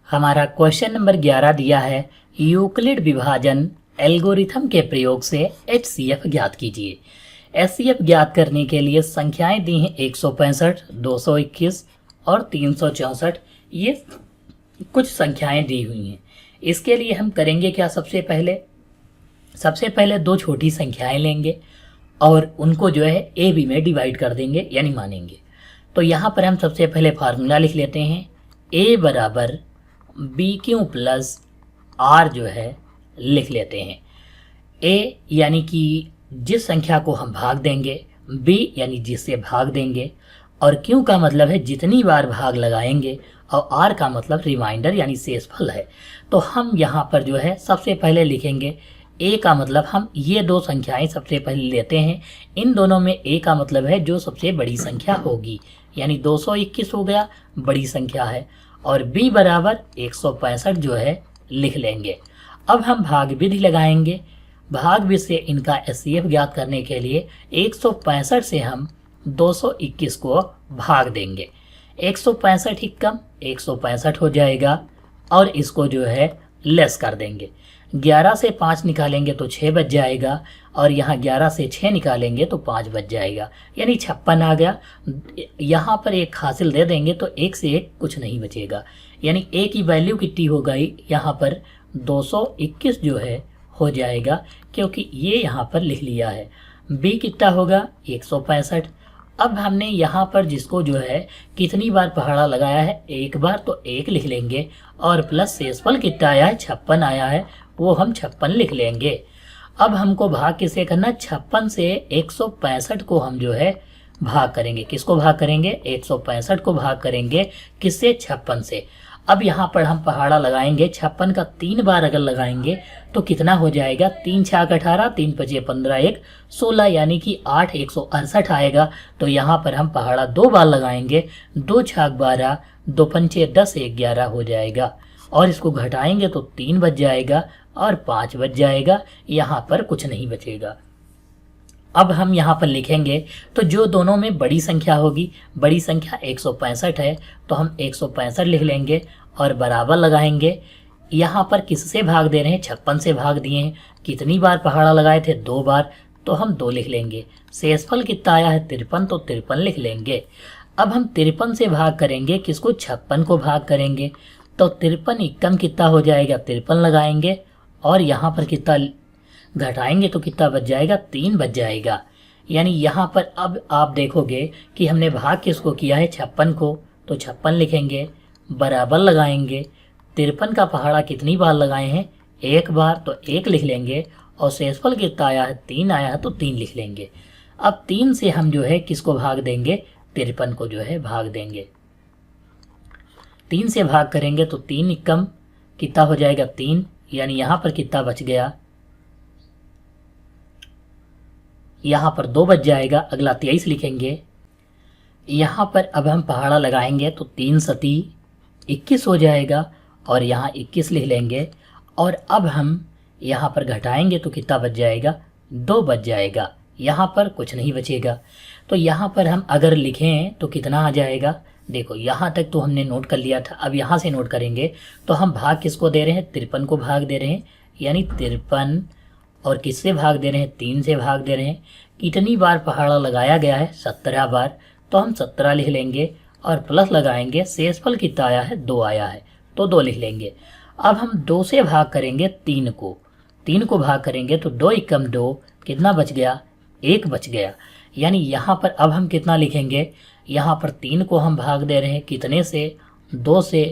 हमारा question number 11 दिया है, यूक्लिड विभाजन एल्गोरिथम के प्रयोग से HCF ज्ञात कीजिए। HCF ज्ञात करने के लिए संख्याएं दी हैं 165, 221 और 364। ये कुछ संख्याएं दी हुई हैं। इसके लिए हम करेंगे क्या, सबसे पहले दो छोटी संख्याएं लेंगे और उनको जो है ए बी में डिवाइड कर देंगे यानी मानेंगे। तो यहाँ पर हम सबसे पहले फार्मूला लिख लेते हैं, ए बराबर बी क्यू प्लस आर जो है लिख लेते हैं। ए यानी कि जिस संख्या को हम भाग देंगे, बी यानी जिससे भाग देंगे, और क्यू का मतलब है जितनी बार भाग लगाएंगे, और आर का मतलब रिमाइंडर यानी शेषफल है। तो हम यहाँ पर जो है सबसे पहले लिखेंगे ए का मतलब, हम ये दो संख्याएं सबसे पहले लेते हैं। इन दोनों में ए का मतलब है जो सबसे बड़ी संख्या होगी, यानी 221 हो गया, बड़ी संख्या है, और b बराबर 165 जो है लिख लेंगे। अब हम भाग विधि लगाएंगे। भाग विधि से इनका HCF ज्ञात करने के लिए 165 से हम 221 को भाग देंगे। 165 ही कम 165 हो जाएगा, और इसको जो है लेस कर देंगे। 11 से 5 निकालेंगे तो 6 बच जाएगा, और यहाँ 11 से 6 निकालेंगे तो 5 बच जाएगा, यानी 56 आ गया। यहाँ पर एक हासिल दे देंगे तो एक से एक कुछ नहीं बचेगा, यानी ए की वैल्यू कितनी हो गई, यहाँ पर 221 जो है हो जाएगा, क्योंकि ये यहाँ पर लिख लिया है। बी कितना होगा 165। अब हमने यहाँ पर जिसको जो है कितनी बार पहाड़ा लगाया है, एक बार, तो एक लिख लेंगे, और प्लस शेषफल कितना आया है 56 आया है, वो हम 56 लिख लेंगे। अब हमको भाग किसे करना, 56 से 165 को हम जो है भाग करेंगे। किसको भाग करेंगे, 165 को भाग करेंगे, किससे, 56 से। अब यहाँ पर हम पहाड़ा लगाएंगे, 56 का 3 बार अगर लगाएंगे तो कितना हो जाएगा, 3 छाक 18, 3 पचे 15, 1 16, यानी कि 8 168 आएगा। तो यहाँ पर हम पहाड़ा 2 बार लगाएंगे, 2 छाक 12, 2 पंचे 10, 1 11 हो जाएगा, और इसको घटाएंगे तो 3 बच जाएगा और 5 बच जाएगा, यहाँ पर कुछ नहीं बचेगा। अब हम यहाँ पर लिखेंगे तो जो दोनों में बड़ी संख्या होगी, बड़ी संख्या 165 है, तो हम 165 लिख लेंगे और बराबर लगाएंगे। यहाँ पर किससे भाग दे रहे हैं, 56 से भाग दिए हैं। कितनी बार पहाड़ा लगाए थे, 2 बार, तो हम 2 लिख लेंगे। शेषफल कितना आया है 53, तो 53 लिख लेंगे। अब हम 53 से भाग करेंगे, किसको, 56 को भाग करेंगे, तो 53 एकम कितना हो जाएगा, 53 लगाएंगे, और यहाँ पर कितना घटाएंगे तो कितना बच जाएगा, 3 बच जाएगा। यानी यहाँ पर अब आप देखोगे कि हमने भाग किसको किया है, 56 को, तो 56 लिखेंगे, बराबर लगाएंगे। 53 का पहाड़ा कितनी बार लगाए हैं, 1 बार, तो 1 लिख लेंगे, और शेषफल कितना आया है 3 आया है, तो 3 लिख लेंगे। अब 3 से हम जो है किसको भाग देंगे, 53 को जो है भाग देंगे। 3 से भाग करेंगे तो 3 एकम कितना हो जाएगा, 3, यानी यहाँ पर कितना बच गया, यहाँ पर 2 बच जाएगा। अगला 23 लिखेंगे। यहाँ पर अब हम पहाड़ा लगाएंगे तो 3 सती 21 हो जाएगा, और यहाँ 21 लिख लेंगे, और अब हम यहाँ पर घटाएंगे तो कितना बच जाएगा, 2 बच जाएगा, यहाँ पर कुछ नहीं बचेगा। तो यहाँ पर हम अगर लिखें तो कितना आ जाएगा, देखो यहाँ तक तो हमने नोट कर लिया था, अब यहाँ से नोट करेंगे तो हम भाग किसको दे रहे हैं, 53 को भाग दे रहे हैं, यानी 53, और किससे भाग दे रहे हैं, 3 से भाग दे रहे हैं। कितनी बार पहाड़ा लगाया गया है, 17 बार, तो हम 17 लिख लेंगे, और प्लस लगाएंगे, शेषफल कितना आया है, 2 आया है, तो 2 लिख लेंगे। अब हम 2 से भाग करेंगे 3 को, 3 को भाग करेंगे तो 2 एकम 2, कितना बच गया, 1 बच गया। यानी यहाँ पर अब हम कितना लिखेंगे, यहाँ पर 3 को हम भाग दे रहे हैं, कितने से, 2 से।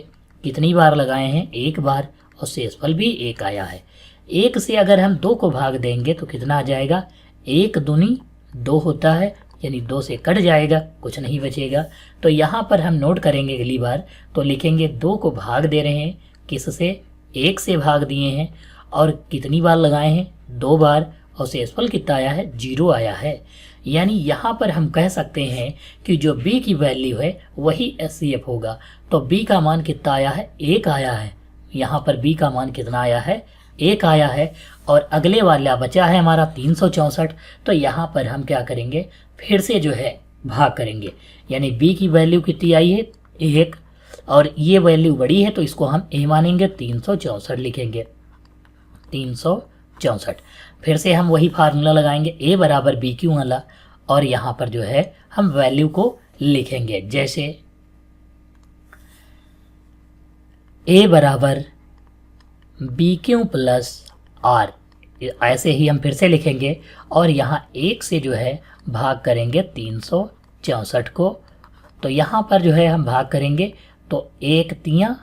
कितनी बार लगाए हैं, 1 बार, और शेषफल भी 1 आया है। 1 से अगर हम 2 को भाग देंगे तो कितना आ जाएगा, 1 दूनी 2 होता है, यानी 2 से कट जाएगा, कुछ नहीं बचेगा। तो यहाँ पर हम नोट करेंगे अगली बार, तो लिखेंगे 2 को भाग दे रहे हैं, किससे, 1 से भाग दिए हैं, और कितनी बार लगाए हैं, 2 बार, और शेषफल कितना आया है, 0 आया है। यानी यहाँ पर हम कह सकते हैं कि जो b की वैल्यू है वही HCF होगा। तो b का मान कितना आया है, 1 आया है। यहाँ पर b का मान कितना आया है, 1 आया है। और अगले वाला बचा है हमारा 364, तो यहाँ पर हम क्या करेंगे, फिर से जो है भाग करेंगे, यानी b की वैल्यू कितनी आई है, 1, और ये वैल्यू बड़ी है तो इसको हम ए मानेंगे, 364 लिखेंगे, 364। फिर से हम वही फार्मूला लगाएंगे, ए बराबर बी क्यू वाला, और यहाँ पर जो है हम वैल्यू को लिखेंगे, जैसे ए बराबर बी क्यू प्लस आर, ऐसे ही हम फिर से लिखेंगे और यहाँ एक से जो है भाग करेंगे 364 को। तो यहाँ पर जो है हम भाग करेंगे तो एक तियाँ,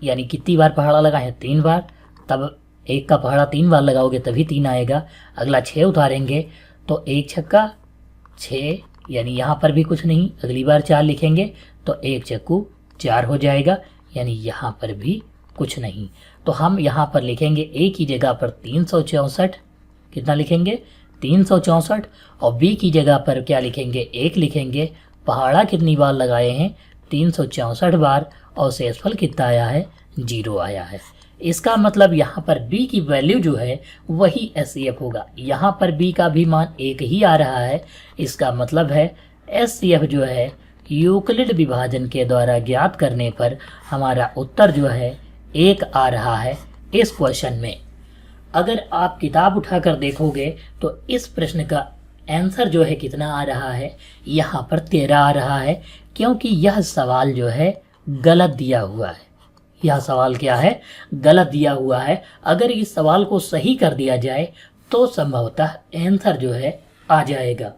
यानी कितनी बार पहाड़ा लगा है, 3 बार, तब एक का पहाड़ा 3 बार लगाओगे तभी 3 आएगा। अगला 6 उतारेंगे तो एक छक्का 6, यानी यहाँ पर भी कुछ नहीं, अगली बार 4 लिखेंगे तो एक चक्कू 4 हो जाएगा, यानी यहाँ पर भी कुछ नहीं। तो हम यहाँ पर लिखेंगे ए की जगह पर 364, कितना लिखेंगे, 364, और बी की जगह पर क्या लिखेंगे, 1 लिखेंगे। पहाड़ा कितनी बार लगाए हैं, 364 बार, और शेषफल कितना आया है, 0 आया है। इसका मतलब यहाँ पर b की वैल्यू जो है वही SCF होगा। यहाँ पर b का भी मान 1 ही आ रहा है, इसका मतलब है SCF जो है यूक्लिड विभाजन के द्वारा ज्ञात करने पर हमारा उत्तर जो है 1 आ रहा है इस क्वेश्चन में। अगर आप किताब उठाकर देखोगे तो इस प्रश्न का आंसर जो है कितना आ रहा है, यहाँ पर 13 आ रहा है, क्योंकि यह सवाल जो है गलत दिया हुआ है। यह सवाल क्या है, गलत दिया हुआ है। अगर इस सवाल को सही कर दिया जाए तो संभवतः आंसर जो है आ जाएगा।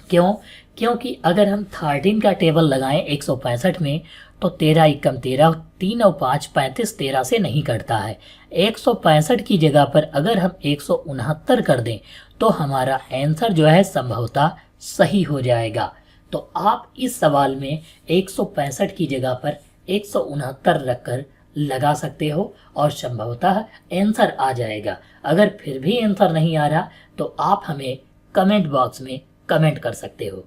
क्यों? क्योंकि अगर हम 13 का टेबल लगाएं 165 में तो 13 एकम 13, 3 और 5 35, 13 से नहीं कटता है। 165 की जगह पर अगर हम 169 कर दें तो हमारा आंसर जो है संभवतः सही हो जाएगा। तो आप इस सवाल में 165 की जगह पर 169 रखकर लगा सकते हो और संभवतः आंसर आ जाएगा। अगर फिर भी आंसर नहीं आ रहा तो आप हमें कमेंट बॉक्स में कमेंट कर सकते हो।